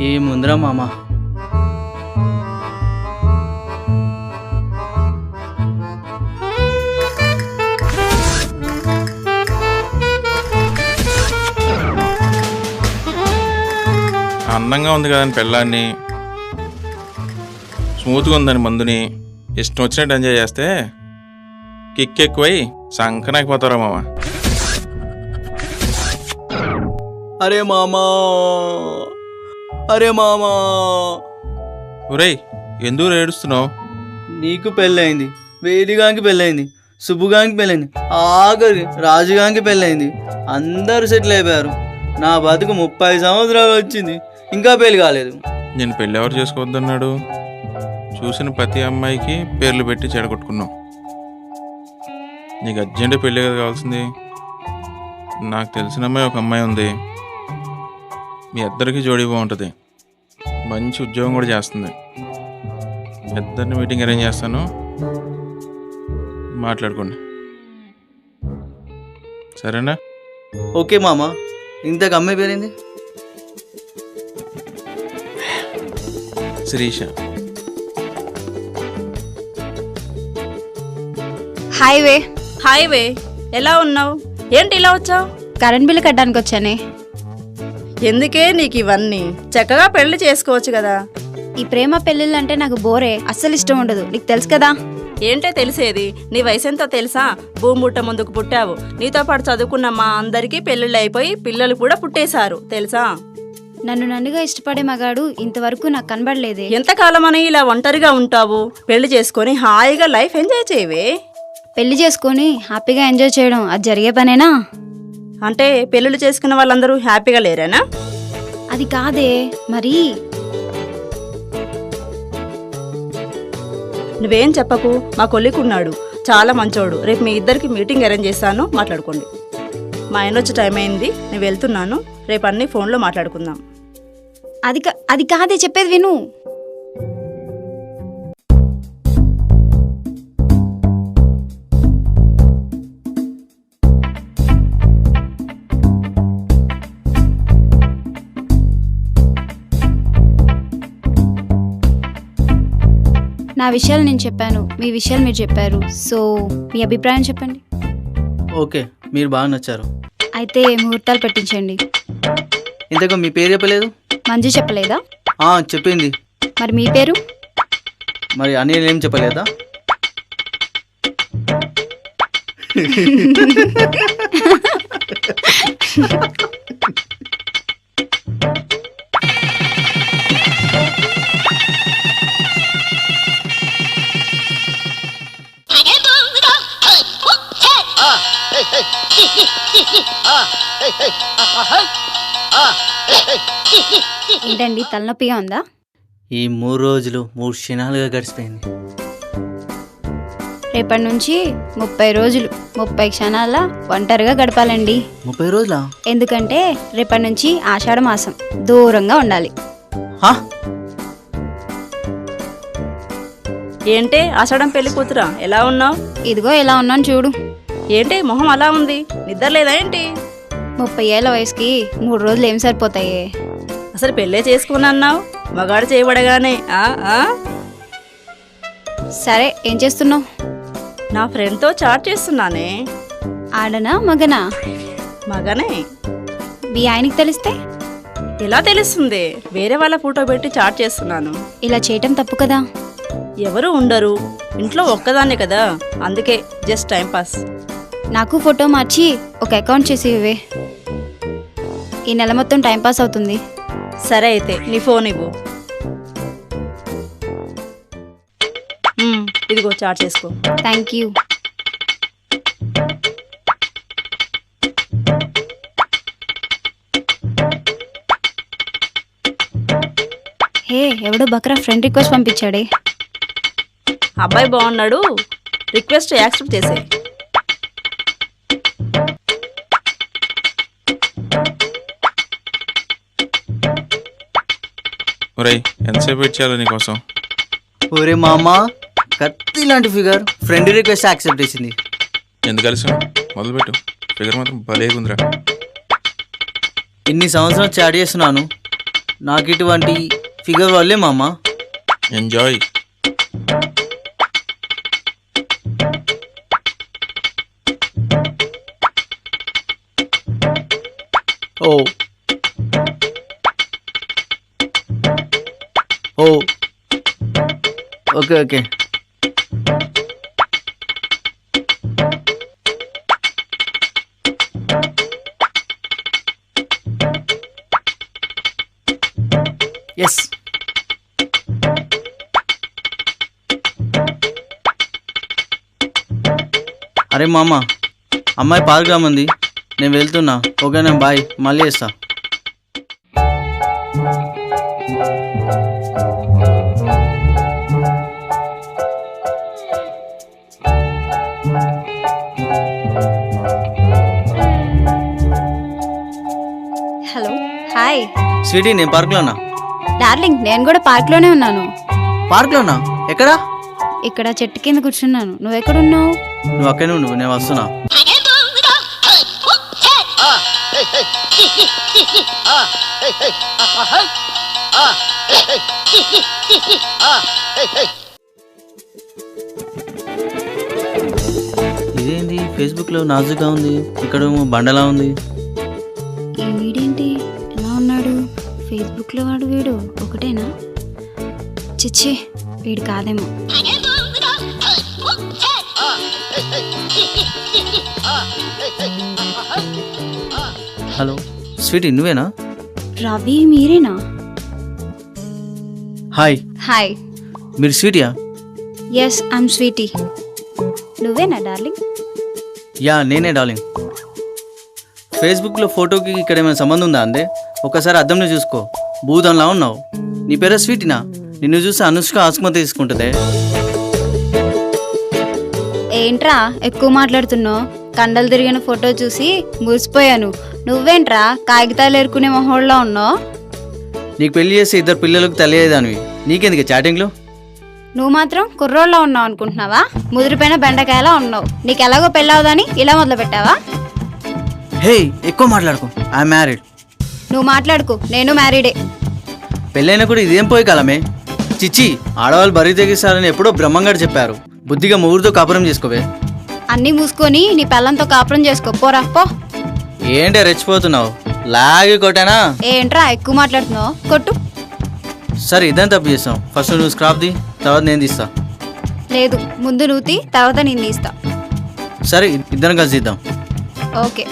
ఏముందిరా మామ, అందంగా ఉంది కదని పెళ్ళాన్ని, స్మూత్గా ఉందని మందుని ఇష్టం వచ్చినట్టు ఎంజాయ్ చేస్తే కిక్ ఎక్కువై సంకనాకపోతారా మామ. అరే మామా, అరే మామా, ఒరేయ్ ఎందుకు ఏడుస్తున్నావు? నీకు పెళ్ళయింది, వేదిగానికి పెళ్ళయింది, సుబ్బుగానికి పెళ్ళైంది, ఆఖరి రాజుగానికి పెళ్ళయింది. అందరూ సెటిల్ అయిపోయారు. నా బతుకు 30 సంవత్సరాలు వచ్చింది, ఇంకా పెళ్ళి కాలేదు. నేను పెళ్ళి ఎవరు చేసుకోవద్దన్నాడు? చూసిన ప్రతి అమ్మాయికి పేర్లు పెట్టి చెడగొట్టుకున్నావు. నీకు అర్జెంట్ పెళ్ళి కదా కావాల్సింది. నాకు తెలిసిన అమ్మాయి ఒక అమ్మాయి ఉంది, మీ ఇద్దరికి జోడీ బాగుంటుంది, మంచి ఉద్యోగం కూడా చేస్తుంది. ఇద్దరిని మీటింగ్ అరేంజ్ చేస్తాను, మాట్లాడుకోండి సరేనా? ఓకే మామ. ఇంతకు అమ్మాయి పేరేంది? శిరీష. హాయ్ వే, ఎలా ఉన్నావు? ఏంటి ఇలా వచ్చావు? కరెంట్ బిల్లు కట్టడానికి వచ్చానే. ఎందుకే నీకు ఇవన్నీ? చక్కగా పెళ్లి చేసుకోవచ్చు కదా. ఈ ప్రేమ పెళ్ళిళ్ళు అంటే నాకు బోరే, అస్సలు ఇష్టం ఉండదు, నీకు తెలుసు కదా. ఏంటే తెలిసేది? నీ వయసు ఎంతో తెలుసా? భూమి పుట్ట ముందుకు పుట్టావు. నీతో పాటు చదువుకున్న మా అందరికీ పెళ్ళిళ్ళు అయిపోయి పిల్లలు కూడా పుట్టేశారు తెలుసా. నన్ను నన్నుగా ఇష్టపడే మగాడు ఇంతవరకు నాకు కనబడలేదే. ఎంతకాలం అని ఇలా ఒంటరిగా ఉంటావు? పెళ్లి చేసుకొని హాయిగా లైఫ్ ఎంజాయ్ చేయవే. పెళ్లి చేసుకొని హ్యాపీగా ఎంజాయ్ చేయడం అది జరిగే పనేనా? అంటే పెళ్ళిళ్ళు చేసుకున్న వాళ్ళందరూ హ్యాపీగా లేరేనా? అది కాదే. మరి నువ్వేం చెప్పకు, మా కొలికున్నాడు, చాలా మంచోడు. రేపు మీ ఇద్దరికి మీటింగ్ అరేంజ్ చేస్తాను, మాట్లాడుకోండి. మా ఆయన వచ్చే టైం అయింది, నేను వెళ్తున్నాను. రేపు అన్నీ ఫోన్లో మాట్లాడుకుందాం. అది కాదే, చెప్పేది విను. నా విషయాలు నేను చెప్పాను, మీ విషయాలు మీరు చెప్పారు. సో మీ అభిప్రాయం చెప్పండి. ఓకే, మీరు బాగా నచ్చారు. అయితే ముహూర్తాలు పెట్టించండి. ఇంతకు మీ పేరు చెప్పలేదు? మంజు చెప్పలేదా? చెప్పింది. మరి మీ పేరు? మరి అనిల్ ఏం చెప్పలేదా? ఏంటండి, తలనొప్పిగా ఉందా? ఈ 3 రోజులు 3 క్షణాలుగా గడిచిపోయింది. రేపటి నుంచి 30 రోజులు 30 క్షణాల ఒంటరిగా గడపాలండి. 30 రోజులా? ఎందుకంటే రేపటి నుంచి ఆషాఢ మాసం, దూరంగా ఉండాలి. ఏంటే ఆషాఢం పెళ్లి కూతురా, ఎలా ఉన్నావు? ఇదిగో ఎలా ఉన్నాను చూడు. ఏంటి మొహం అలా ఉంది? నిద్ర లేదా ఏంటి? 30 ఏళ్ల వయసుకి 3 రోజులు ఏం సరిపోతాయే. అసలు పెళ్ళే చేసుకున్నావు, మగాడు చేయబడగానే. సరే, ఏం చేస్తున్నావు? నా ఫ్రెండ్తో చాట్ చేస్తున్నానే. ఆడనా మగనా? మగనే. మీ ఆయనకి తెలిస్తే? ఎలా తెలుస్తుంది? వేరే వాళ్ళ ఫోటో పెట్టి చాట్ చేస్తున్నాను. ఇలా చేయటం తప్పు కదా. ఎవరు ఉండరు, ఇంట్లో ఒక్కదాన్నే కదా, అందుకే జస్ట్ టైం పాస్. నాకు ఫోటో మార్చి ఒక అకౌంట్ చేసి ఇవ్వే, ఈ నెల మొత్తం టైం పాస్ అవుతుంది. సరే అయితే నీ ఫోన్ ఇవ్వు. ఇదిగో చాట్ చేసుకో. Thank you. హే, ఎవడో బక్రా ఫ్రెండ్ రిక్వెస్ట్ పంపించాడే. అబ్బాయి బాగున్నాడు, రిక్వెస్ట్ యాక్సెప్ట్ చేసే. ఒరేయ్ ఎంతసేపు వెయిట్ చేయాలి నీకోసం? ఒరే మామా, కత్తి లాంటి ఫిగర్ ఫ్రెండ్ రిక్వెస్ట్ యాక్సెప్ట్ చేసింది. ఎందుకు కలిసాం? మొదలుపెట్టు. ఫిగర్ మాత్రం భలేగుందిరా. ఇన్ని సంవత్సరాలు చాట్ చేస్తున్నాను, నాకు ఇటువంటి ఫిగర్ వాళ్ళే మామ. ఎంజాయ్. ఓ ఓ ఓకే ఓకే. ఎస్. అరే మామ, అమ్మాయి పార్క్ రమ్మంది, నేను వెళ్తున్నా. ఓకేనా, బాయ్, మళ్ళీ చేస్తా. Hello, hi. స్వీటీ, నేను పార్క్లోనా? డార్లింగ్, నేను కూడా పార్క్లోనే ఉన్నాను. పార్క్లోనా? ఎక్కడా? ఇక్కడ చెట్టు కింద కూర్చున్నాను. నువ్వెక్కడున్నావు? నువ్వు అక్కడే ఉండు, నేను వస్తున్నా. ఇదేంది ఫేస్బుక్లో నాజుగా ఉంది, ఇక్కడేమో బండలా ఉంది. ఈ వీడేంటి ఎలా ఉన్నాడు? ఫేస్బుక్లో వాడు వీడు ఒకటేనా? చిచ్చి, వీడు కాదేమో. హలో స్వీటీ, నువ్వేనా? రవి, మీరేనా? Hi, hi. మీరు స్వీటీయా? Yes, I'm sweetie. నువ్వేనా డార్లింగ్? యా, నేనే డార్లింగ్. ఫేస్బుక్లో ఫోటోకి ఇక్కడ ఏమైనా సంబంధం ఉందా అందే? ఒకసారి అద్దంలో చూసుకో, భూతంలా ఉన్నావు. నీ పేరు స్వీటీనా? నిన్ను చూసి అనుష్క ఆస్మత తీసుకుంటుందే. ఏంట్రా ఎక్కువ మాట్లాడుతున్నావు? కండలు తిరిగిన ఫోటో చూసి మురిసిపోయాను. నువ్వేంట్రా కాగితాలు ఏరుకునే మొహోళ్ళలో ఉన్నావు? నీకు పెళ్లి చేసి 2 పిల్లలకు తెలియదానివి, నీకెందుకు చాటింగ్లు? నువ్వు మాత్రం కుర్రోళ్ళలో ఉన్నావు అనుకుంటున్నావా? ముదిరిపోయిన బెండకాయలా ఉన్నావు. నీకు ఎలాగో పెళ్ళవదని ఇలా మొదలు పెట్టావా? హే, ఎక్కువ మాట్లాడుకో, ఐఎమ్ మ్యారీడ్. నువ్వు మాట్లాడుకో, నేను మ్యారీడే. పెళ్ళైనా కూడా ఇదేం పోయి కాలమే. చిచ్చి, ఆడవాళ్ళు బరి తెగిస్తారని ఎప్పుడో బ్రహ్మంగారు చెప్పారు. బుద్ధిగా మొగుడుతో కాపురం చేసుకోవే. అన్నీ మూసుకొని నీ పెళ్ళంతో కాపురం చేసుకో. పోరా పో. ఏంటే రెచ్చిపోతున్నావు? లాగి కొట్టానా? ఏంట్రా ఎక్కువ మాట్లాడుతున్నావు? కొట్టు. సరే, ఇదని తప్పు చేస్తాం. ఫస్ట్ నువ్వు స్క్రాప్ ది, తర్వాత నేను తీస్తా. లేదు, ముందు నువ్వు తీ, తర్వాత నేను తీస్తా. సరే, ఇద్దరం కలిసి ఇద్దాం. ఓకే.